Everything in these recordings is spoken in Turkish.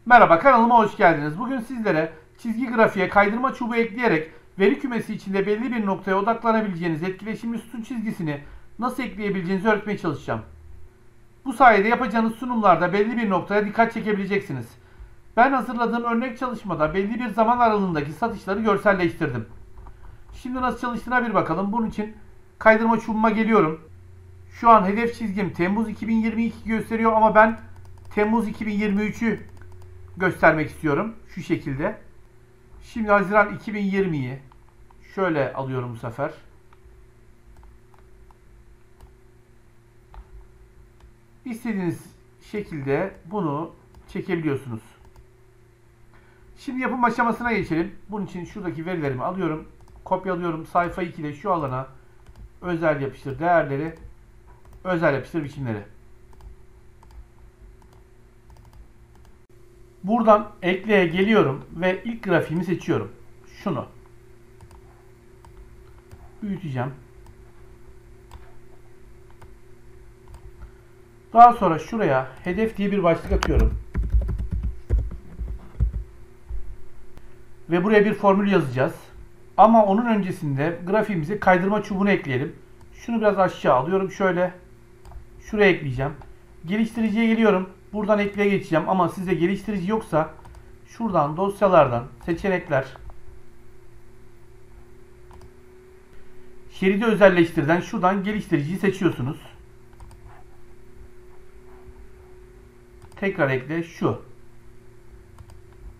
Merhaba, kanalıma hoş geldiniz. Bugün sizlere çizgi grafiğe kaydırma çubuğu ekleyerek veri kümesi içinde belli bir noktaya odaklanabileceğiniz etkileşimli sütun çizgisini nasıl ekleyebileceğinizi öğretmeye çalışacağım. Bu sayede yapacağınız sunumlarda belli bir noktaya dikkat çekebileceksiniz. Ben hazırladığım örnek çalışmada belli bir zaman aralığındaki satışları görselleştirdim. Şimdi nasıl çalıştığına bir bakalım. Bunun için kaydırma çubuğuma geliyorum. Şu an hedef çizgim Temmuz 2022 gösteriyor ama ben Temmuz 2023'ü göstermek istiyorum. Şu şekilde. Şimdi Haziran 2020'yi şöyle alıyorum bu sefer. İstediğiniz şekilde bunu çekebiliyorsunuz. Şimdi yapım aşamasına geçelim. Bunun için şuradaki verilerimi alıyorum. Kopyalıyorum. Sayfa 2'de şu alana özel yapıştır değerleri, özel yapıştır biçimleri. Buradan ekleye geliyorum ve ilk grafiğimi seçiyorum. Şunu. Büyüteceğim. Daha sonra şuraya hedef diye bir başlık atıyorum. Ve buraya bir formül yazacağız. Ama onun öncesinde grafiğimize kaydırma çubuğunu ekleyelim. Şunu biraz aşağı alıyorum şöyle. Şuraya ekleyeceğim. Geliştiriciye geliyorum. Buradan ekleye geçeceğim ama sizde geliştirici yoksa şuradan dosyalardan seçenekler, şeridi özelleştirden şuradan geliştiriciyi seçiyorsunuz. Tekrar ekle şu.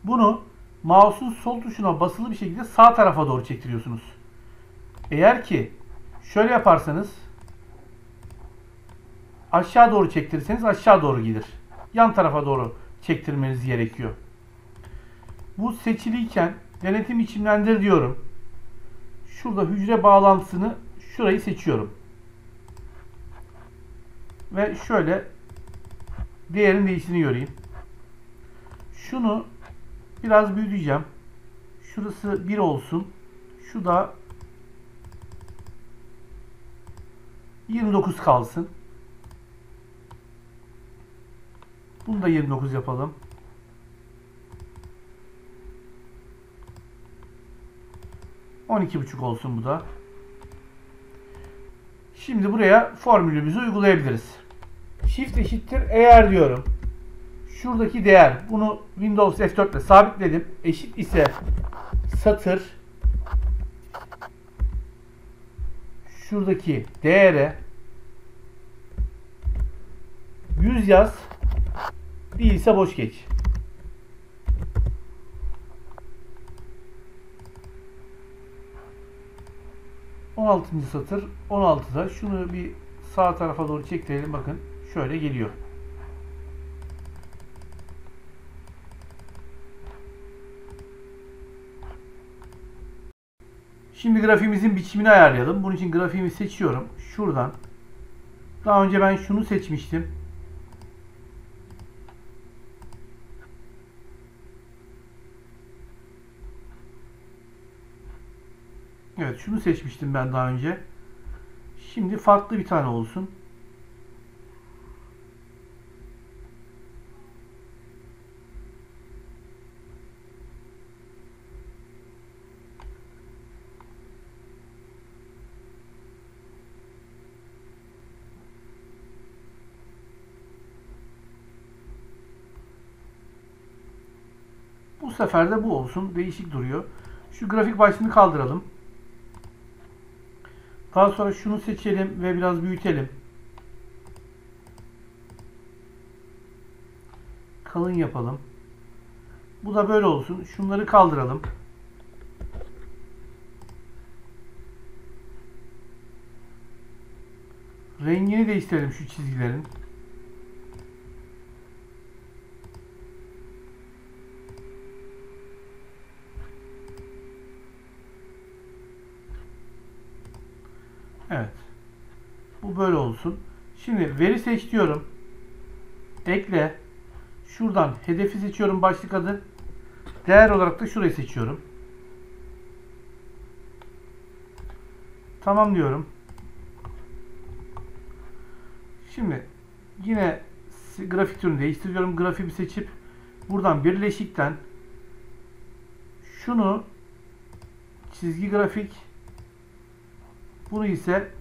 Bunu mouse'un sol tuşuna basılı bir şekilde sağ tarafa doğru çektiriyorsunuz. Eğer ki şöyle yaparsanız aşağı doğru çektirirseniz aşağı doğru gelir. Yan tarafa doğru çektirmeniz gerekiyor. Bu seçiliyken denetim biçimlendir diyorum. Şurada hücre bağlantısını şurayı seçiyorum. Ve şöyle değerin değiştiğini göreyim. Şunu biraz büyüteceğim. Şurası 1 olsun. Şu da 29 kalsın. Bunu da 29 yapalım. ...12,5 olsun bu da. Şimdi buraya formülümüzü uygulayabiliriz. Shift eşittir eğer diyorum. Şuradaki değer. Bunu Windows F4 ile sabitledim. Eşit ise satır. Şuradaki değere 100 yaz. Değilse boş geç. ...16. satır 16'da şunu bir sağ tarafa doğru çektirelim. Bakın şöyle geliyor. Şimdi grafiğimizin biçimini ayarlayalım. Bunun için grafiğimi seçiyorum. Şuradan. Daha önce ben şunu seçmiştim. Evet, şunu seçmiştim ben daha önce. Şimdi farklı bir tane olsun. Bu sefer de bu olsun. Değişik duruyor. Şu grafik başlığını kaldıralım. Daha sonra şunu seçelim ve biraz büyütelim. Kalın yapalım. Bu da böyle olsun. Şunları kaldıralım. Rengini değiştirelim şu çizgilerin. Evet. Bu böyle olsun. Şimdi veri seç diyorum. Ekle. Şuradan hedefi seçiyorum, başlık adı. Değer olarak da şurayı seçiyorum. Tamam diyorum. Şimdi yine grafik türünü değiştiriyorum. Grafiği seçip buradan birleşikten şunu çizgi grafik, bunu ise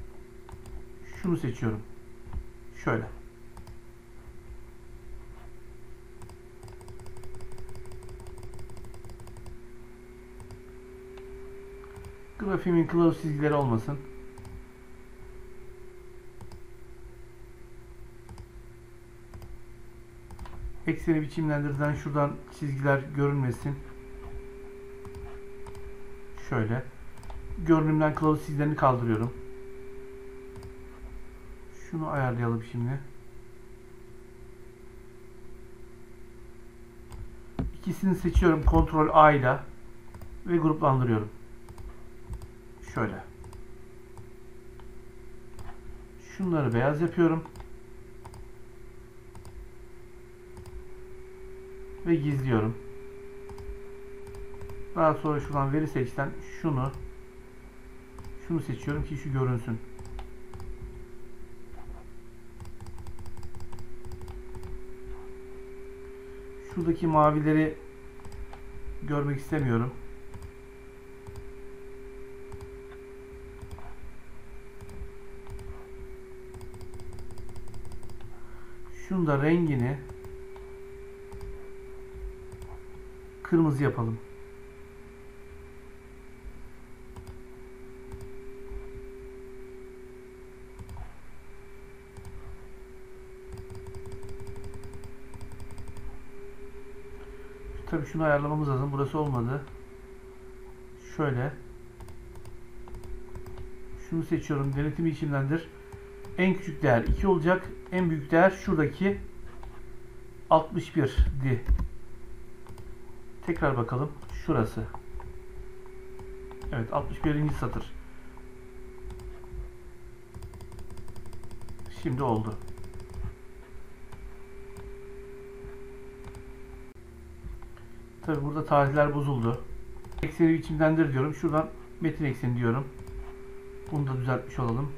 şunu seçiyorum. Şöyle. Grafiğimin kılavuz çizgileri olmasın. Ekseni biçimlendirden şuradan çizgiler görünmesin. Şöyle. Görünümden kılavuz çizgilerini kaldırıyorum. Şunu ayarlayalım şimdi. İkisini seçiyorum Ctrl A ile ve gruplandırıyorum. Şöyle. Şunları beyaz yapıyorum. Ve gizliyorum. Daha sonra şuradan veri seçten şunu seçiyorum ki şu görünsün. Şuradaki mavileri görmek istemiyorum. Şunu da rengini kırmızı yapalım. Tabii şunu ayarlamamız lazım. Burası olmadı. Şöyle. Şunu seçiyorum. Denetimi işlemlendir. En küçük değer 2 olacak. En büyük değer şuradaki 61'di. Tekrar bakalım. Şurası. Evet, 61. satır. Şimdi oldu. Tabi burada tarihler bozuldu. Ekseni biçimlendir diyorum. Şuradan metin ekseni diyorum. Bunu da düzeltmiş olalım.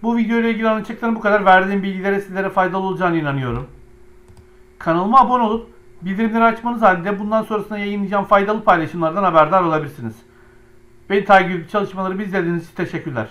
Bu video ile ilgili anlatacaklarım bu kadar. Verdiğim bilgilere sizlere faydalı olacağına inanıyorum. Kanalıma abone olup bildirimleri açmanız halinde bundan sonrasında yayınlayacağım faydalı paylaşımlardan haberdar olabilirsiniz. Beni takip edip çalışmalarımı izlediğiniz için teşekkürler.